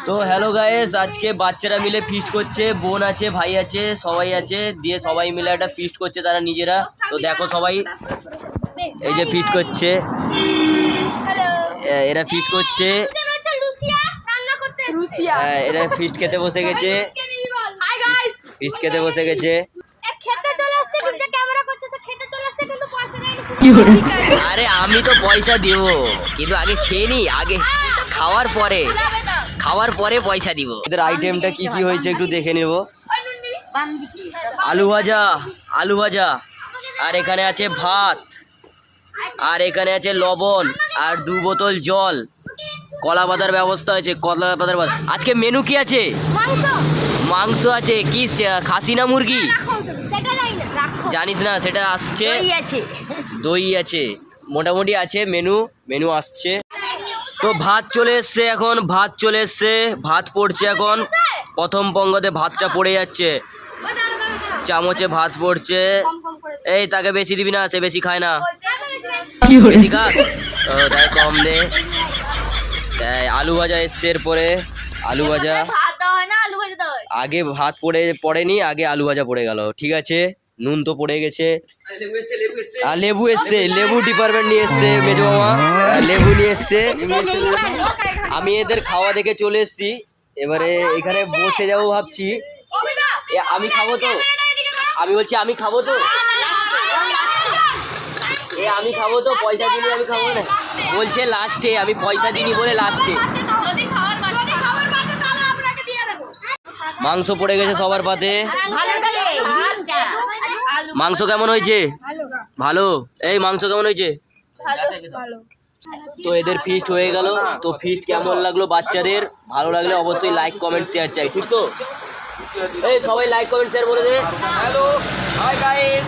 তো hello guys, আজকে বাচ্চারা মিলে ফিস্ট করছে, বোন আছে, ভাই আছে, সবাই আছে, দিয়ে সবাই মিলে একটা ফিস্ট করছে তারা নিজেরা। তো দেখো সবাই এই যে ফিস্ট করছে, এরা ফিস্ট করছে, এরা ফিস্ট খেতে বসে গেছে, ফিস্ট খেতে বসে গেছে। আরে আমি তো পয়সা দিব, কিন্তু আগে খেয়ে নি, আগে খাওয়ার পরে পয়সা দিব। এদের আইটেমটা কি কি হয়েছে একটু দেখে নেব। আলু ভাজা, আর এখানে আছে ভাত, আর এখানে আছে লবণ, আর 2 বোতল জল, কলা পাতার ব্যবস্থা হয়েছে, কলা পাতার। আজকে মেনু কি আছে? মাংস আছে। কি খাসি না মুরগি জানিস না, সেটা আসছে। দই আছে, মোটামুটি আছে মেনু আসছে। তো ভাত চলে এসছে, এখন ভাত পড়ছে এখন। প্রথম পঙ্গতে ভাতটা পড়ে যাচ্ছে, চামচে ভাত পড়ছে। এই তাকে বেশি দিবি না, সে বেশি খায় না। বেশি খাস তাই কম দে। আলু ভাজা এসছে, এরপরে আলু ভাজা। আগে ভাত পড়েনি, আগে আলু ভাজা পড়ে গেল। ঠিক আছে, নুন তো পড়ে গেছে, আর লেবু এসছে, লেবু ডিপার্টমেন্ট নিয়ে এসছে মেজো মামা, লেবু নিয়ে এসছে। আমি এদের খাওয়া দেখে চলে এসছি, এবারে এখানে বসে যাবো ভাবছি। আমি খাবো তো, আমি বলছি আমি খাবো তো, পয়সা দিনি, আমি খাবো না বলছে লাস্টে। আমি পয়সা দিনি বলে লাস্টে। মাংস পড়ে গেছে সবার পাতে। মাংস কেমন হয়েছে? ভালো। এই মাংস কেমন হয়েছে? তো এদের ফিস্ট হয়ে গেল। তো ফিস্ট কেমন লাগলো বাচ্চাদের? ভালো লাগলে অবশ্যই লাইক কমেন্ট শেয়ার চাই, ঠিক তো? এই সবাই লাইক কমেন্ট শেয়ার বলে দে। Hello, hi guys.